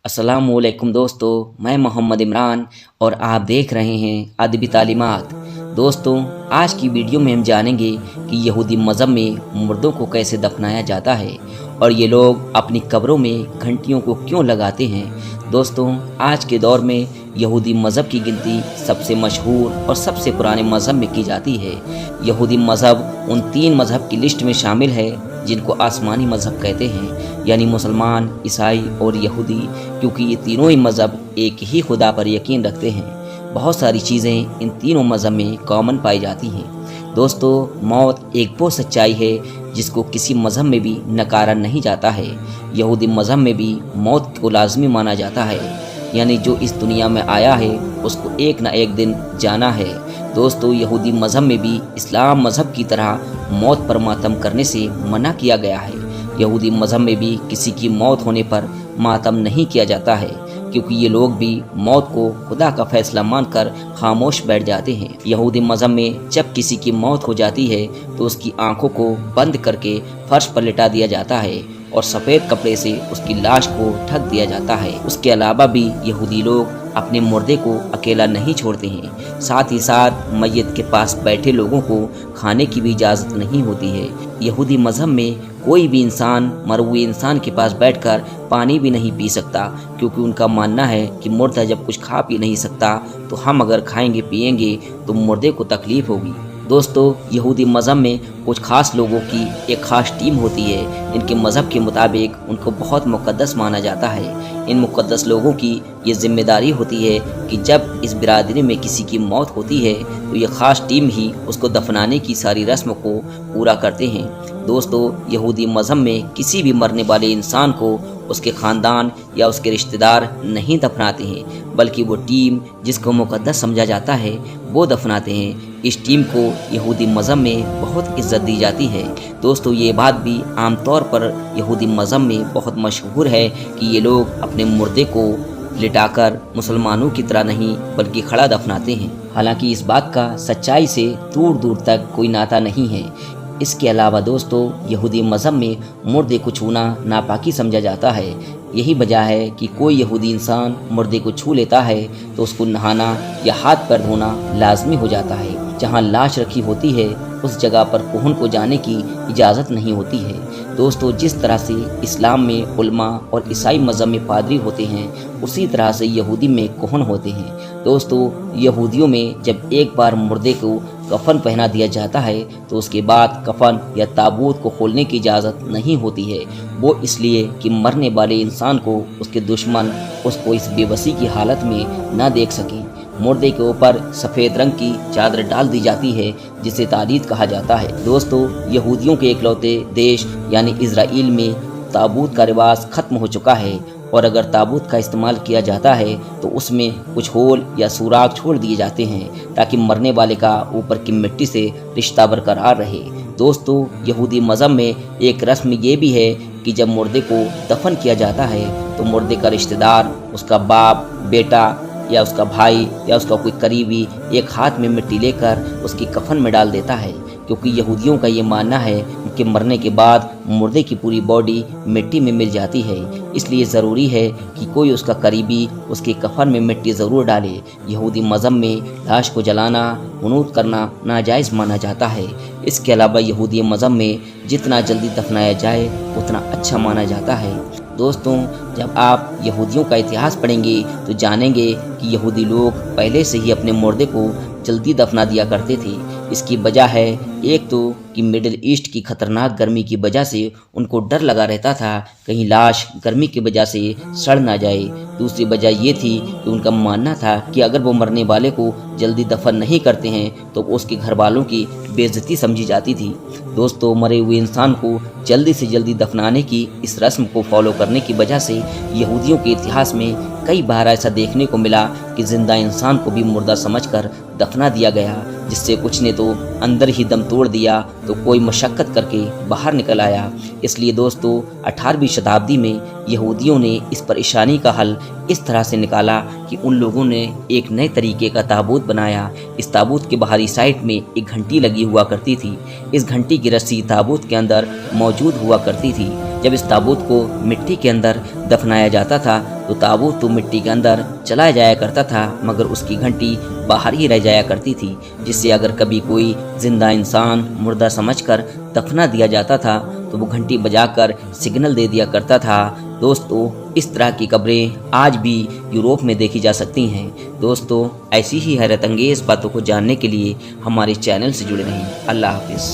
अस्सलामुअलैकुम दोस्तों, मैं मोहम्मद इमरान और आप देख रहे हैं अदबी तालीमात। दोस्तों, आज की वीडियो में हम जानेंगे कि यहूदी मज़हब में मुर्दों को कैसे दफनाया जाता है और ये लोग अपनी कब्रों में घंटियों को क्यों लगाते हैं। दोस्तों, आज के दौर में यहूदी मज़हब की गिनती सबसे मशहूर और सबसे पुराने मज़हब में की जाती है। यहूदी मज़हब उन 3 मज़हब की लिस्ट में शामिल है जिनको आसमानी मज़हब कहते हैं, यानी मुसलमान, ईसाई और यहूदी, क्योंकि ये तीनों ही मज़हब एक ही खुदा पर यकीन रखते हैं। बहुत सारी चीज़ें इन तीनों मज़हब में कॉमन पाई जाती हैं। दोस्तों, मौत एक वो सच्चाई है जिसको किसी मज़हब में भी नकारा नहीं जाता है। यहूदी मज़हब में भी मौत को लाजमी माना जाता है, यानी जो इस दुनिया में आया है उसको एक ना एक दिन जाना है। दोस्तों, यहूदी मज़हब में भी इस्लाम मज़हब की तरह मौत पर मातम करने से मना किया गया है। यहूदी मज़हब में भी किसी की मौत होने पर मातम नहीं किया जाता है, क्योंकि ये लोग भी मौत को खुदा का फैसला मानकर खामोश बैठ जाते हैं। यहूदी मज़हब में जब किसी की मौत हो जाती है तो उसकी आंखों को बंद करके फर्श पर लिटा दिया जाता है और सफ़ेद कपड़े से उसकी लाश को ढक दिया जाता है। उसके अलावा भी यहूदी लोग अपने मुर्दे को अकेला नहीं छोड़ते हैं, साथ ही साथ मैयत के पास बैठे लोगों को खाने की भी इजाज़त नहीं होती है। यहूदी मज़हब में कोई भी इंसान मरे हुए इंसान के पास बैठकर पानी भी नहीं पी सकता, क्योंकि उनका मानना है कि मुर्दा जब कुछ खा पी नहीं सकता तो हम अगर खाएंगे पिएंगे तो मुर्दे को तकलीफ होगी। दोस्तों, यहूदी मज़हब में कुछ ख़ास लोगों की एक ख़ास टीम होती है। इनके मज़हब के मुताबिक उनको बहुत मुक़द्दस माना जाता है। इन मुक़द्दस लोगों की ये ज़िम्मेदारी होती है कि जब इस बिरादरी में किसी की मौत होती है तो ये ख़ास टीम ही उसको दफनाने की सारी रस्म को पूरा करते हैं। दोस्तों, यहूदी मज़हब में किसी भी मरने वाले इंसान को उसके ख़ानदान या उसके रिश्तेदार नहीं दफनाते हैं, बल्कि वो टीम जिसको मुक़द्दस समझा जाता है वो दफनाते हैं। इस टीम को यहूदी मज़हब में बहुत इज्जत दी जाती है। दोस्तों, ये बात भी आमतौर पर यहूदी मज़हब में बहुत मशहूर है कि ये लोग अपने मुर्दे को लिटाकर मुसलमानों की तरह नहीं बल्कि खड़ा दफनाते हैं। हालांकि इस बात का सच्चाई से दूर दूर तक कोई नाता नहीं है। इसके अलावा दोस्तों, यहूदी मज़हब में मुर्दे को छूना नापाकी समझा जाता है। यही वजह है कि कोई यहूदी इंसान मुर्दे को छू लेता है तो उसको नहाना या हाथ पैर धोना लाजमी हो जाता है। जहाँ लाश रखी होती है उस जगह पर कोहन को जाने की इजाज़त नहीं होती है। दोस्तों, जिस तरह से इस्लाम में उल्मा और ईसाई मज़हब में पादरी होते हैं, उसी तरह से यहूदी में कोहन होते हैं। दोस्तों, यहूदियों में जब एक बार मुर्दे को कफन पहना दिया जाता है तो उसके बाद कफन या ताबूत को खोलने की इजाज़त नहीं होती है। वो इसलिए कि मरने वाले इंसान को उसके दुश्मन उसको इस बेबसी की हालत में न देख सकें। मुर्दे के ऊपर सफ़ेद रंग की चादर डाल दी जाती है जिसे तारीद कहा जाता है। दोस्तों, यहूदियों के इकलौते देश यानी इज़राइल में ताबूत का रिवाज ख़त्म हो चुका है, और अगर ताबूत का इस्तेमाल किया जाता है तो उसमें कुछ होल या सुराख छोड़ दिए जाते हैं ताकि मरने वाले का ऊपर की मिट्टी से रिश्ता बरकरार रहे। दोस्तों, यहूदी मज़हब में एक रस्म ये भी है कि जब मुर्दे को दफन किया जाता है तो मुर्दे का रिश्तेदार, उसका बाप, बेटा या उसका भाई या उसका कोई करीबी एक हाथ में मिट्टी लेकर उसकी कफन में डाल देता है, क्योंकि यहूदियों का ये मानना है कि मरने के बाद मुर्दे की पूरी बॉडी मिट्टी में मिल जाती है। इसलिए ज़रूरी है कि कोई उसका करीबी उसके कफन में मिट्टी ज़रूर डाले। यहूदी मज़हब में लाश को जलाना, हुनूत करना नाजायज़ माना जाता है। इसके अलावा यहूदी मज़हब में जितना जल्दी दफनाया जाए उतना अच्छा माना जाता है। दोस्तों, जब आप यहूदियों का इतिहास पढ़ेंगे तो जानेंगे कि यहूदी लोग पहले से ही अपने मुर्दे को जल्दी दफना दिया करते थे। इसकी वजह है एक तो कि मिडिल ईस्ट की खतरनाक गर्मी की वजह से उनको डर लगा रहता था कहीं लाश गर्मी की वजह से सड़ ना जाए। दूसरी वजह ये थी कि उनका मानना था कि अगर वो मरने वाले को जल्दी दफन नहीं करते हैं तो उसके घर वालों की बेइज्जती समझी जाती थी। दोस्तों, मरे हुए इंसान को जल्दी से जल्दी दफनाने की इस रस्म को फॉलो करने की वजह से यहूदियों के इतिहास में कई बार ऐसा देखने को मिला कि जिंदा इंसान को भी मुर्दा समझकर दफना दिया गया, जिससे कुछ ने तो अंदर ही दम तोड़ दिया तो कोई मशक्क़त करके बाहर निकल आया। इसलिए दोस्तों, 18वीं शताब्दी में यहूदियों ने इस परेशानी का हल इस तरह से निकाला कि उन लोगों ने एक नए तरीके का ताबूत बनाया। इस ताबूत के बाहरी साइड में एक घंटी लगी हुआ करती थी। इस घंटी की रस्सी ताबूत के अंदर मौजूद हुआ करती थी। जब इस ताबूत को मिट्टी के अंदर दफनाया जाता था तो ताबूत तो मिट्टी के अंदर चला जाया करता था, मगर उसकी घंटी बाहर ही रह जाया करती थी, जिससे अगर कभी कोई जिंदा इंसान मुर्दा समझकर दफना दिया जाता था तो वो घंटी बजाकर सिग्नल दे दिया करता था। दोस्तों, इस तरह की कब्रें आज भी यूरोप में देखी जा सकती हैं। दोस्तों, ऐसी ही हैरत अंगेज़ बातों को जानने के लिए हमारे चैनल से जुड़े रहें। अल्लाह हाफिज़।